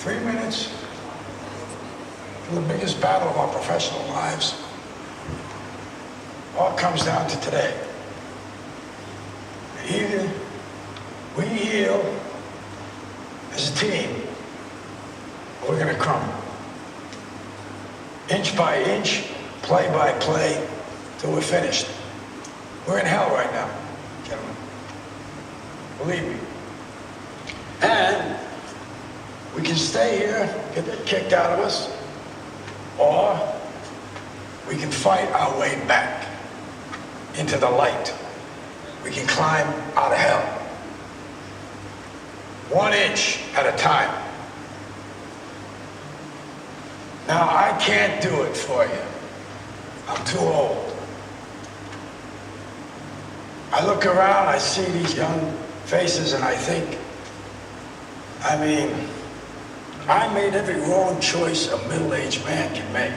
3 minutes for the biggest battle of our professional lives. All comes down to today. Either we heal as a team, or we're going to crumble. Inch by inch, play by play, till we're finished. We're in hell right now, gentlemen. Believe me. And we can stay here, get that kicked out of us, or we can fight our way back into the light. We can climb out of hell. 1 inch at a time. Now, I can't do it for you. I'm too old. I look around, I see these young faces, and I think, I made every wrong choice a middle-aged man can make.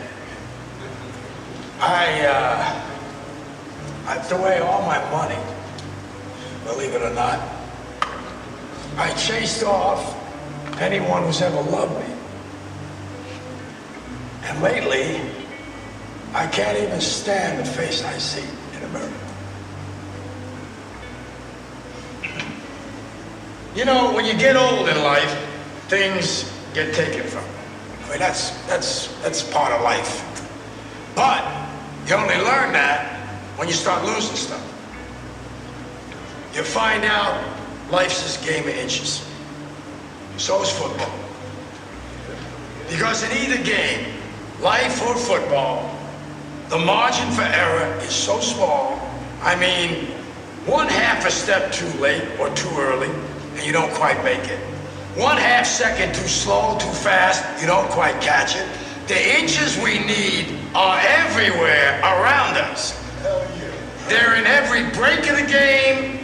I threw away all my money, believe it or not. I chased off anyone who's ever loved me. And lately, I can't even stand the face I see in a mirror. You know, when you get old in life, things get taken from you. I mean, that's part of life. But you only learn that when you start losing stuff. You find out life's this game of inches. So is football. Because in either game, life or football, the margin for error is so small. I mean, 1/2 a step too late or too early, and you don't quite make it. 1/2 second too slow, too fast, you don't quite catch it. The inches we need are everywhere around us. They're in every break of the game,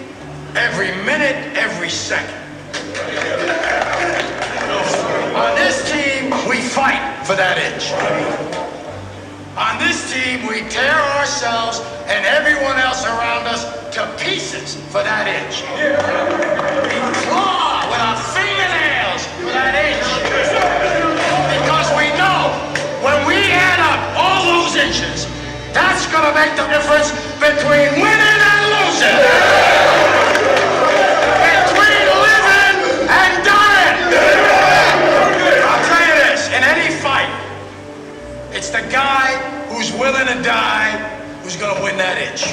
every minute, every second. On this team, we fight for that inch. On this team, we tear ourselves and everyone else around us to pieces for that inch. We claw with our fingernails for that inch. Because we know when we add up all those inches, that's going to make the difference between winning and losing. Between living and dying. I'll tell you this, in any fight, it's the guy who's willing to die who's going to win that inch.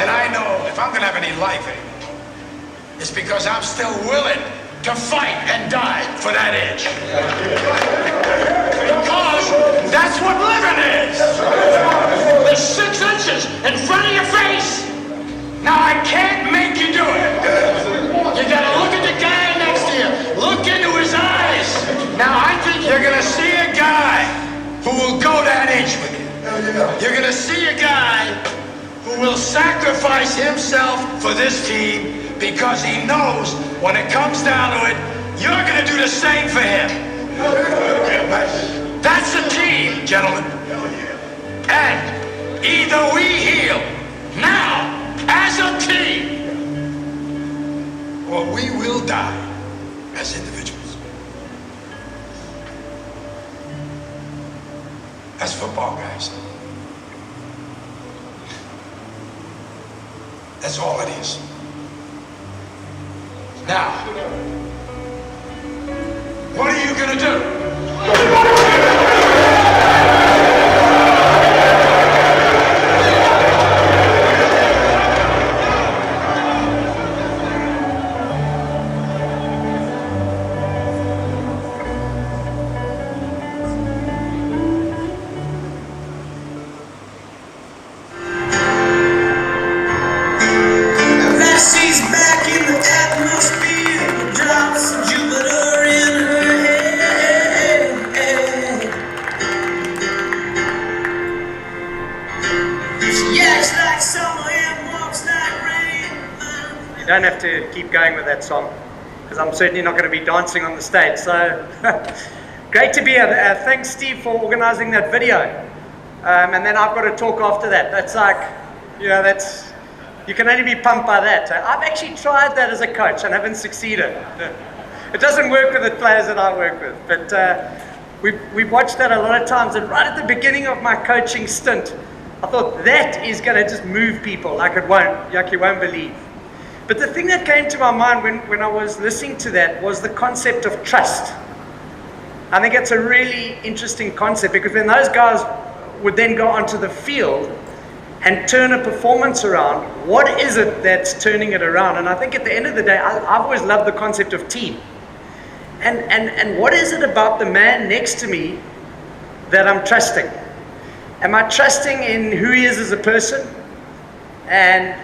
And I know if I'm going to have any life anymore, it's because I'm still willing to fight and die for that inch. Because that's what living is. There's 6 inches in front of your face. Now I can't make you do it. You got to look at the guy next to you. Look into his eyes. Now I think you're going to see a guy who will go that inch with you. You're going to see a guy who will sacrifice himself for this team because he knows when it comes down to it, you're going to do the same for him. That's a team, gentlemen. And either we heal now as a team, or we will die as individuals. That's football, guys. That's all it is. Now, what are you gonna do? You don't have to keep going with that song because I'm certainly not going to be dancing on the stage. So great to be here. Thanks, Steve, for organizing that video. And then I've got to talk after that. That's like, you know, you can only be pumped by that. I've actually tried that as a coach and haven't succeeded. It doesn't work with the players that I work with, but we've watched that a lot of times. And right at the beginning of my coaching stint, I thought that is going to just move people like you won't believe. But the thing that came to my mind when I was listening to that was the concept of trust. I think it's a really interesting concept, because when those guys would then go onto the field and turn a performance around, what is it that's turning it around? And I think at the end of the day, I've always loved the concept of team. And what is it about the man next to me that I'm trusting? Am I trusting in who he is as a person, and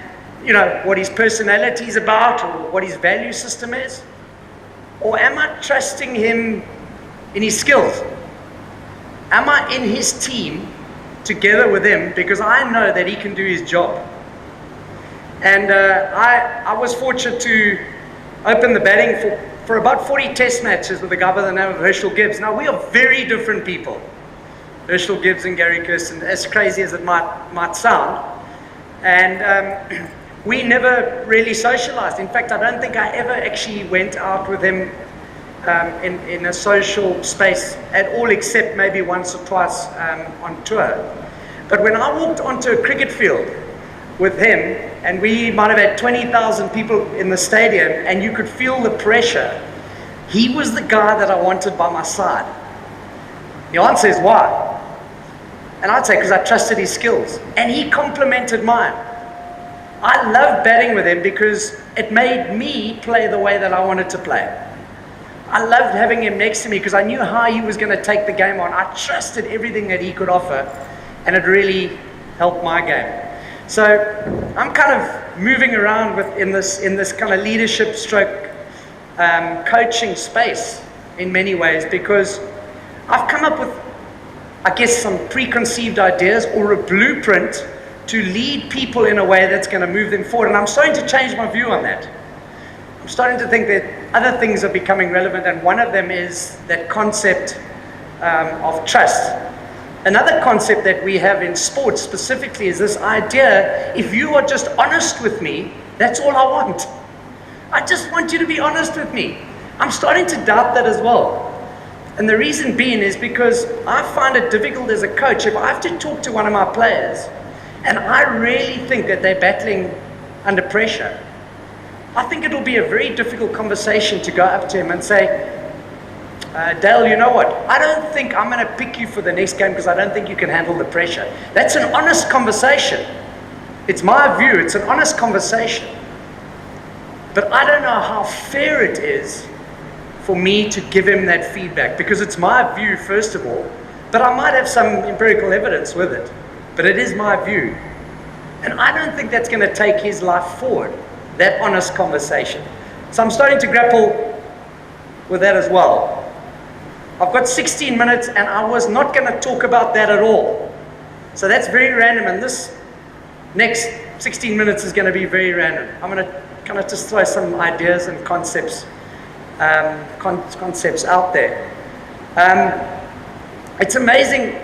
what his personality is about, or what his value system is? Or am I trusting him in his skills? Am I in his team together with him because I know that he can do his job? And I was fortunate to open the batting for about 40 test matches with a guy by the name of Herschel Gibbs. Now, we are very different people, Herschel Gibbs and Gary Kirsten, as crazy as it might sound. And we never really socialized. In fact, I don't think I ever actually went out with him in a social space at all, except maybe once or twice on tour. But when I walked onto a cricket field with him, and we might have had 20,000 people in the stadium, and you could feel the pressure, he was the guy that I wanted by my side. The answer is why? And I'd say because I trusted his skills, and he complemented mine. I loved batting with him because it made me play the way that I wanted to play. I loved having him next to me because I knew how he was going to take the game on. I trusted everything that he could offer, and it really helped my game. So I'm kind of moving around in this kind of leadership stroke coaching space in many ways, because I've come up with, I guess, some preconceived ideas or a blueprint to lead people in a way that's going to move them forward. And I'm starting to change my view on that. I'm starting to think that other things are becoming relevant, and one of them is that concept of trust. Another concept that we have in sports specifically is this idea: if you are just honest with me, that's all I want. I just want you to be honest with me. I'm starting to doubt that as well. And the reason being is because I find it difficult as a coach if I have to talk to one of my players and I really think that they're battling under pressure. I think it'll be a very difficult conversation to go up to him and say, Dale, you know what? I don't think I'm going to pick you for the next game because I don't think you can handle the pressure. That's an honest conversation. It's my view. It's an honest conversation. But I don't know how fair it is for me to give him that feedback, because it's my view, first of all, but I might have some empirical evidence with it. But it is my view. And I don't think that's going to take his life forward, that honest conversation. So I'm starting to grapple with that as well. I've got 16 minutes and I was not going to talk about that at all. So that's very random, and this next 16 minutes is going to be very random. I'm going to kind of just throw some ideas and concepts out there. It's amazing.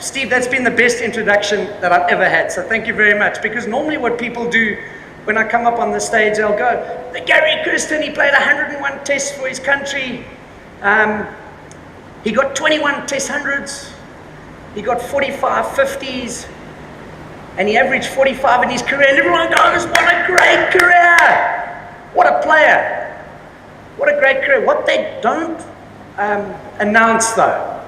Steve, that's been the best introduction that I've ever had. So thank you very much. Because normally what people do when I come up on the stage, they'll go, the Gary Kirsten, he played 101 tests for his country. He got 21 test hundreds. He got 45 50s. And he averaged 45 in his career. And everyone goes, what a great career. What a player. What a great career. What they don't announce, though,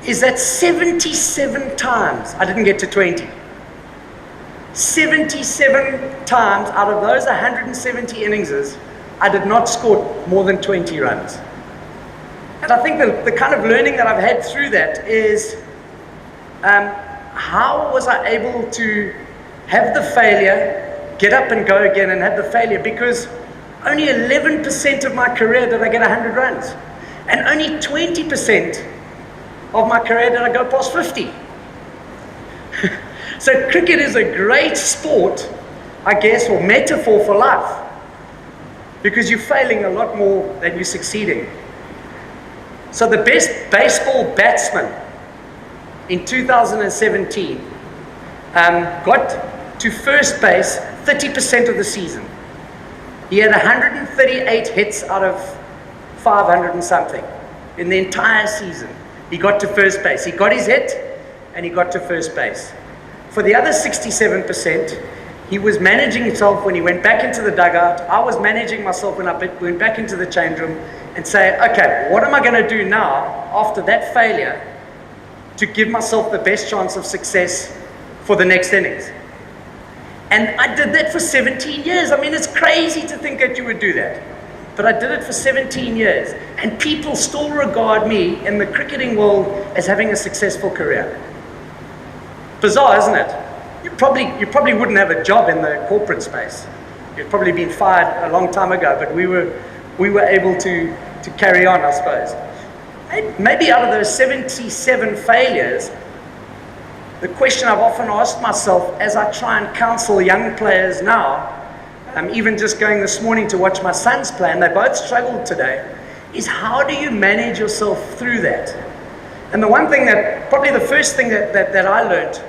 is that 77 times I didn't get to 20. 77 times out of those 170 innings, I did not score more than 20 runs. And I think the kind of learning that I've had through that is, how was I able to have the failure, get up and go again and have the failure? Because only 11% of my career did I get 100 runs. And only 20% of my career did I go past 50. So cricket is a great sport, I guess, or metaphor for life. Because you're failing a lot more than you're succeeding. So the best baseball batsman in 2017 got to first base 30% of the season. He had 138 hits out of 500 and something in the entire season. He got to first base. He got his hit and he got to first base. For the other 67%, he was managing himself when he went back into the dugout. I was managing myself when I went back into the change room and say, okay, what am I going to do now after that failure to give myself the best chance of success for the next innings? And I did that for 17 years. I mean, it's crazy to think that you would do that. But I did it for 17 years. And people still regard me in the cricketing world as having a successful career. Bizarre, isn't it? You probably wouldn't have a job in the corporate space. You'd probably been fired a long time ago, but we were able to carry on, I suppose. And maybe out of those 77 failures, the question I've often asked myself as I try and counsel young players now, even just going this morning to watch my sons play, and they both struggled today, is how do you manage yourself through that? And the one thing probably the first thing that I learned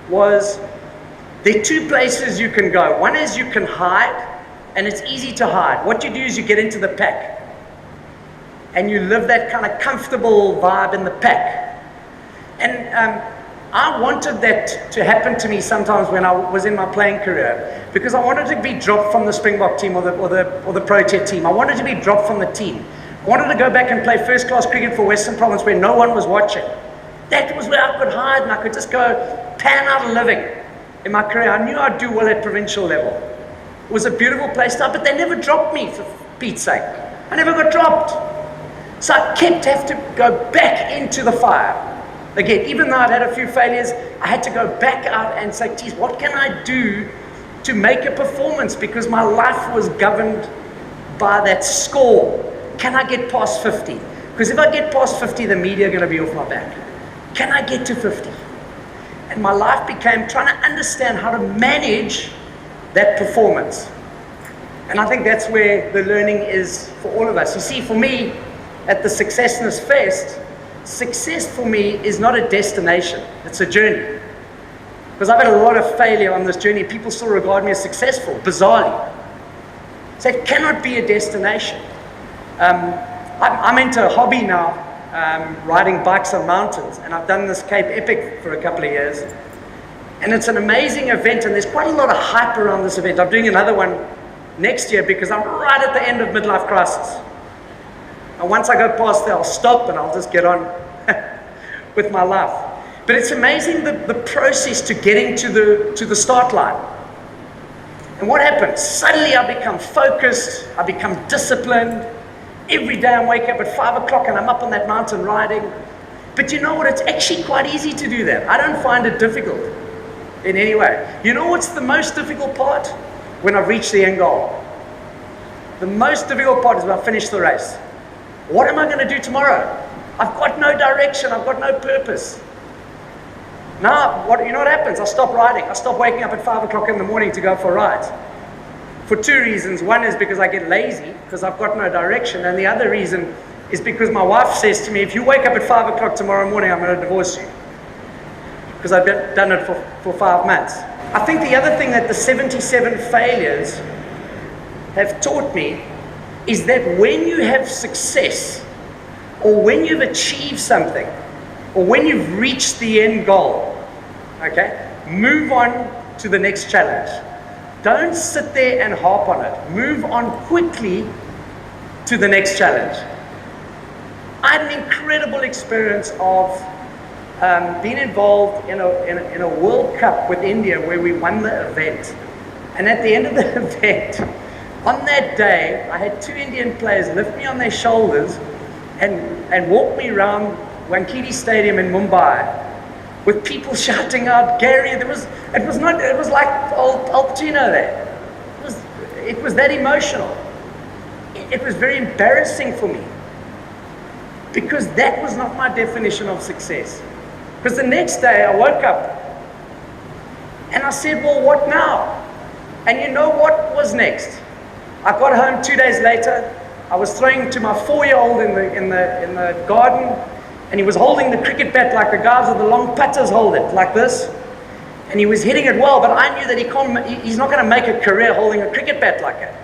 was there are two places you can go. One is you can hide, and it's easy to hide. What you do is you get into the pack, and you live that kind of comfortable vibe in the pack. And I wanted that to happen to me sometimes when I was in my playing career, because I wanted to be dropped from the Springbok team or the Projet team. I wanted to be dropped from the team. I wanted to go back and play first-class cricket for Western Province where no one was watching. That was where I could hide and I could just go pan out a living in my career. I knew I'd do well at provincial level. It was a beautiful place to, but they never dropped me, for Pete's sake. I never got dropped. So I kept having to go back into the fire. Again, even though I'd had a few failures, I had to go back out and say, geez, what can I do to make a performance? Because my life was governed by that score. Can I get past 50? Because if I get past 50, the media are going to be off my back. Can I get to 50? And my life became trying to understand how to manage that performance. And I think that's where the learning is for all of us. You see, for me, at the Successness Fest, success for me is not a destination, it's a journey. Because I've had a lot of failure on this journey. People still regard me as successful, bizarrely. So it cannot be a destination. I'm into a hobby now, riding bikes on mountains, and I've done this Cape Epic for a couple of years. And it's an amazing event, and there's quite a lot of hype around this event. I'm doing another one next year because I'm right at the end of midlife crisis. And once I go past there, I'll stop and I'll just get on with my life. But it's amazing the process to getting to the start line. And what happens? Suddenly I become focused, I become disciplined. Every day I wake up at 5 o'clock and I'm up on that mountain riding. But you know what? It's actually quite easy to do that. I don't find it difficult in any way. You know what's the most difficult part? When I've reached the end goal. The most difficult part is when I finish the race. What am I going to do tomorrow? I've got no direction. I've got no purpose. Now, you know what happens? I stop riding. I stop waking up at 5 o'clock in the morning to go for rides. For two reasons. One is because I get lazy, because I've got no direction. And the other reason is because my wife says to me, if you wake up at 5 o'clock tomorrow morning, I'm going to divorce you. Because I've done it for 5 months. I think the other thing that the 77 failures have taught me is that when you have success, or when you've achieved something, or when you've reached the end goal, okay, move on to the next challenge. Don't sit there and harp on it. Move on quickly to the next challenge. I had an incredible experience of being involved in a World Cup with India where we won the event. And at the end of the event, on that day, I had 2 Indian players lift me on their shoulders and walk me around Wankhede Stadium in Mumbai with people shouting out, Gary, it was like Al Pacino there. It was that emotional. It was very embarrassing for me because that was not my definition of success. Because the next day I woke up and I said, well, what now? And you know what was next? I got home 2 days later. I was throwing to my 4-year-old in the garden, and he was holding the cricket bat like the guys with the long putters hold it, like this. And he was hitting it well, but I knew that he's not going to make a career holding a cricket bat like that.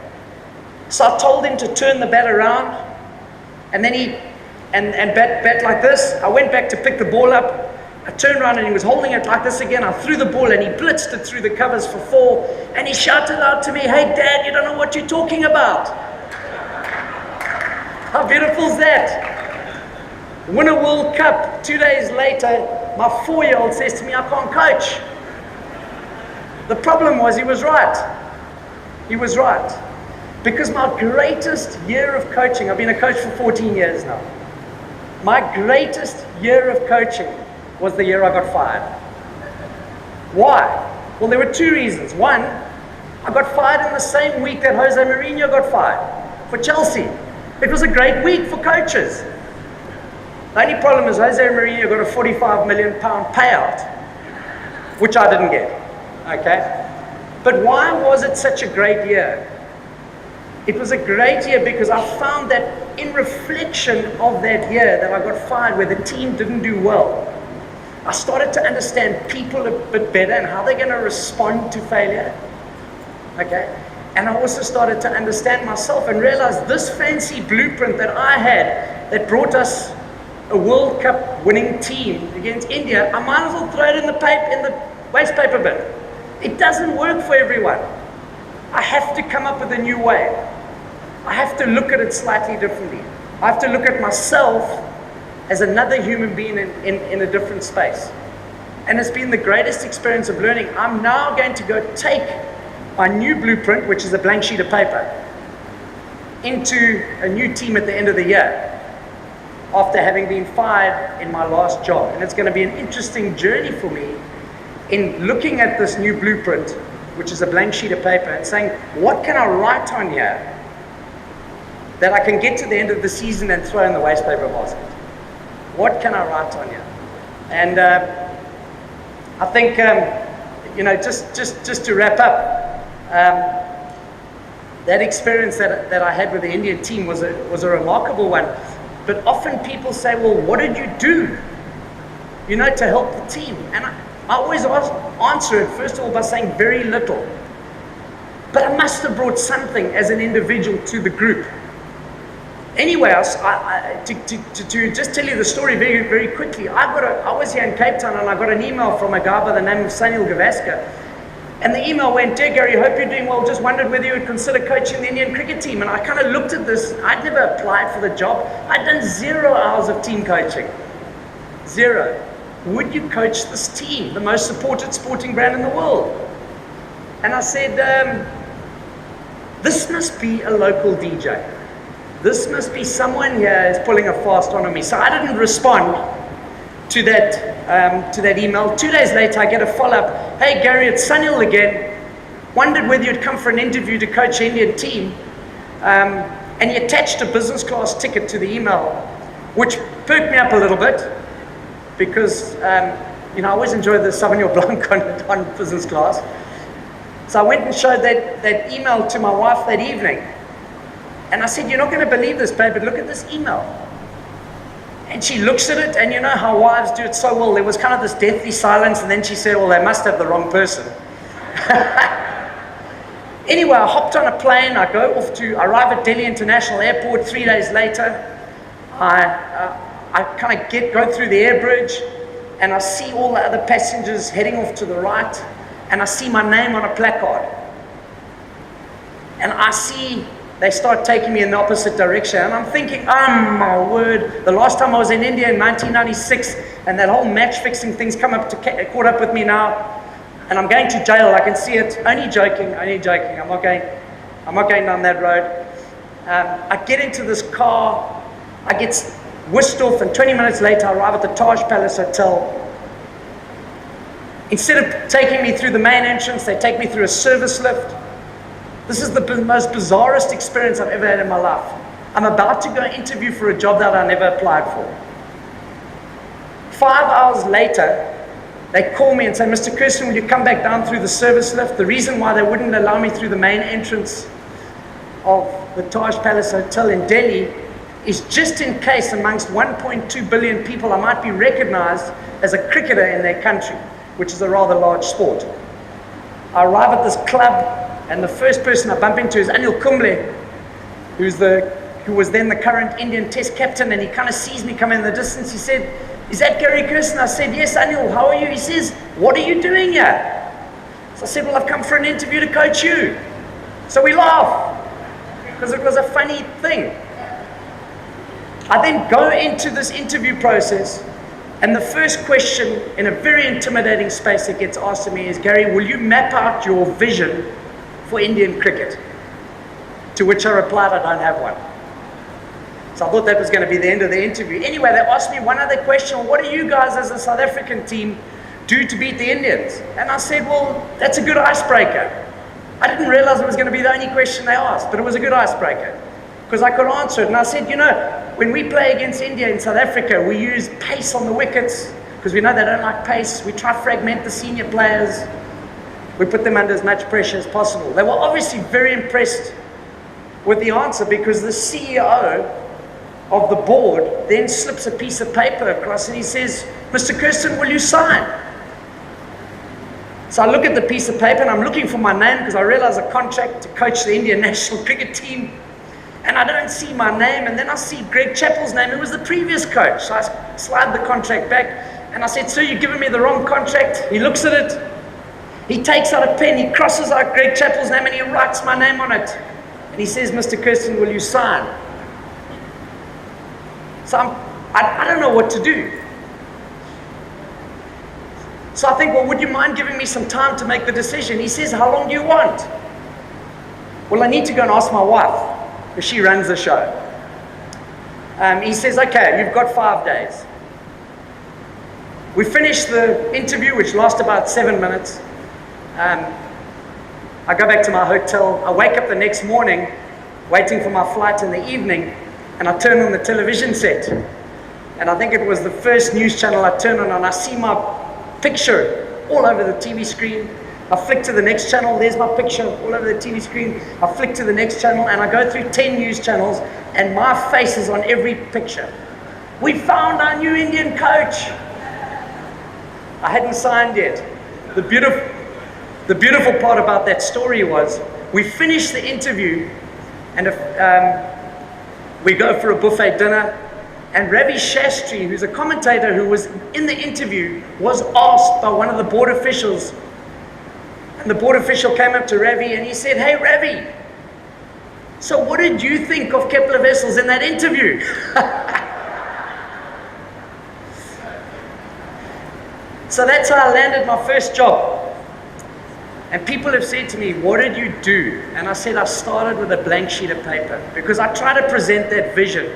So I told him to turn the bat around And then he, and bat like this. I went back to pick the ball up. I turned around and he was holding it like this again. I threw the ball and he blitzed it through the covers for 4. And he shouted out to me, "Hey Dad, you don't know what you're talking about." How beautiful is that? Win a World Cup. 2 days later, my 4-year-old says to me, "I can't coach." The problem was he was right. He was right. Because my greatest year of coaching, I've been a coach for 14 years now. My greatest year of coaching was the year I got fired. Why? Well, there were 2 reasons. One, I got fired in the same week that Jose Mourinho got fired for Chelsea. It was a great week for coaches. The only problem is Jose Mourinho got a £45 million payout, which I didn't get. Okay? But why was it such a great year? It was a great year because I found that in reflection of that year that I got fired, where the team didn't do well, I started to understand people a bit better and how they're going to respond to failure. Okay? And I also started to understand myself and realize this fancy blueprint that I had that brought us a World Cup winning team against India, I might as well throw it in the waste paper bin. It doesn't work for everyone. I have to come up with a new way. I have to look at it slightly differently. I have to look at myself as another human being in a different space. And it's been the greatest experience of learning. I'm now going to go take my new blueprint, which is a blank sheet of paper, into a new team at the end of the year, after having been fired in my last job. And it's going to be an interesting journey for me in looking at this new blueprint, which is a blank sheet of paper, and saying, what can I write on here that I can get to the end of the season and throw in the waste paper basket? What can I write on here? And I think, just to wrap up, that experience that I had with the Indian team was a remarkable one. But often people say, well, what did you do, to help the team? And I always answer it, first of all, by saying very little. But I must have brought something as an individual to the group. Anyway, to just tell you the story very, very quickly, I was here in Cape Town and I got an email from a guy by the name of Sunil Gavaskar. And the email went, "Dear Gary, hope you're doing well. Just wondered whether you would consider coaching the Indian cricket team." And I kind of looked at this. I'd never applied for the job. I'd done 0 hours of team coaching. 0. Would you coach this team, the most supported sporting brand in the world? And I said, this must be a local DJ. This must be someone here is pulling a fast one on me. So I didn't respond to that email. 2 days later, I get a follow-up. "Hey Gary, it's Sunil again. Wondered whether you'd come for an interview to coach the Indian team." And he attached a business class ticket to the email, which perked me up a little bit because I always enjoy the Sauvignon Blanc on business class. So I went and showed that email to my wife that evening. And I said, "You're not going to believe this, babe, but look at this email." And she looks at it, and you know how wives do it so well. There was kind of this deathly silence, and then she said, "Well, they must have the wrong person." Anyway, I hopped on a plane. I arrive at Delhi International Airport 3 days later. I kind of go through the air bridge, and I see all the other passengers heading off to the right, and I see my name on a placard. And I see they start taking me in the opposite direction. And I'm thinking, oh my word, the last time I was in India in 1996, and that whole match-fixing thing's caught up with me now, and I'm going to jail, I can see it. Only joking, I'm not going down that road. I get into this car, I get whisked off, and 20 minutes later I arrive at the Taj Palace Hotel. Instead of taking me through the main entrance, they take me through a service lift. This is the most bizarrest experience I've ever had in my life. I'm about to go interview for a job that I never applied for. 5 hours later, they call me and say, "Mr. Kirsten, will you come back down through the service lift?" The reason why they wouldn't allow me through the main entrance of the Taj Palace Hotel in Delhi is just in case amongst 1.2 billion people I might be recognized as a cricketer in their country, which is a rather large sport. I arrive at this club, and the first person I bump into is Anil Kumble, who's the who was then the current Indian Test captain, and he kind of sees me coming in the distance. He said, "Is that Gary Kirsten?" I said, "Yes, Anil, how are you?" He says, "What are you doing here?" So I said, "Well, I've come for an interview to coach you." So we laugh, because it was a funny thing. I then go into this interview process, and the first question in a very intimidating space that gets asked of me is, "Gary, will you map out your vision for Indian cricket?" To which I replied, "I don't have one." So I thought that was going to be the end of the interview. Anyway, they asked me one other question: "Well, what do you guys as a South African team do to beat the Indians?" And I said, "Well, that's a good icebreaker." I didn't realize it was going to be the only question they asked, but it was a good icebreaker because I could answer it. And I said, when we play against India in South Africa, we use pace on the wickets because we know they don't like pace. We try to fragment the senior players. We put them under as much pressure as possible. They were obviously very impressed with the answer because the CEO of the board then slips a piece of paper across and he says, "Mr. Kirsten, will you sign?" So I look at the piece of paper and I'm looking for my name because I realize a contract to coach the Indian national cricket team, and I don't see my name, and then I see Greg Chappell's name, who was the previous coach. So I slide the contract back and I said, "Sir, you've given me the wrong contract." He looks at it, he takes out a pen, he crosses out Greg Chappell's name and he writes my name on it. And he says, "Mr. Kirsten, will you sign?" So I don't know what to do. So I think, "Well, would you mind giving me some time to make the decision?" He says, "How long do you want?" "Well, I need to go and ask my wife, because she runs the show." He says, "Okay, you've got 5 days." We finished the interview, which lasted about 7 minutes. I go back to my hotel. I wake up the next morning, waiting for my flight in the evening, and I turn on the television set. And I think it was the first news channel I turn on, and I see my picture all over the TV screen. I flick to the next channel, there's my picture all over the TV screen. I flick to the next channel, and I go through 10 news channels, and my face is on every picture. "We found our new Indian coach." I hadn't signed yet. The beautiful part about that story was we finished the interview, and we go for a buffet dinner, and Ravi Shastri, who's a commentator who was in the interview, was asked by one of the board officials, and the board official came up to Ravi and he said, "Hey Ravi, so what did you think of Kepler Wessels in that interview?" So that's how I landed my first job. And people have said to me, "What did you do?" And I said, "I started with a blank sheet of paper because I tried to present that vision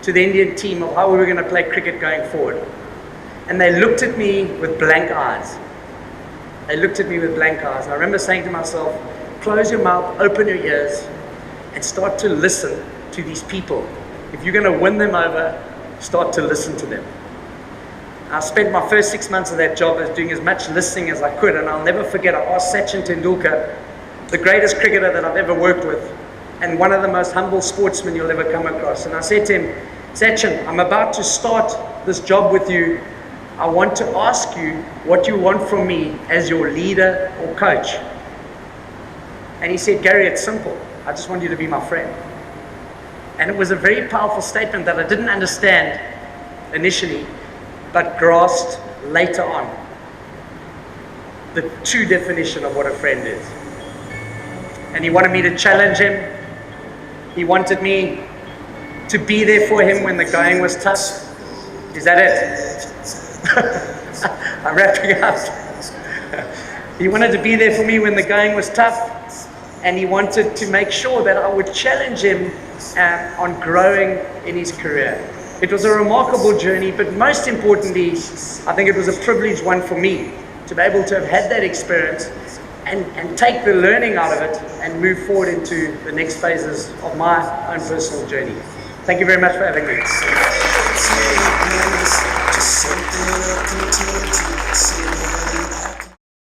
to the Indian team of how we were going to play cricket going forward. And they looked at me with blank eyes. They looked at me with blank eyes. And I remember saying to myself, close your mouth, open your ears, and start to listen to these people. If you're going to win them over, start to listen to them. I spent my first 6 months of that job as doing as much listening as I could, and I'll never forget, I asked Sachin Tendulkar, the greatest cricketer that I've ever worked with, and one of the most humble sportsmen you'll ever come across. And I said to him, "Sachin, I'm about to start this job with you. I want to ask you what you want from me as your leader or coach." And he said, "Gary, it's simple. I just want you to be my friend." And it was a very powerful statement that I didn't understand initially, but grasped later on the true definition of what a friend is. And he wanted me to challenge him. He wanted me to be there for him when the going was tough. Is that it? I'm wrapping up. He wanted to be there for me when the going was tough, and he wanted to make sure that I would challenge him on growing in his career. It was a remarkable journey, but most importantly, I think it was a privileged one for me to be able to have had that experience and take the learning out of it and move forward into the next phases of my own personal journey. Thank you very much for having me.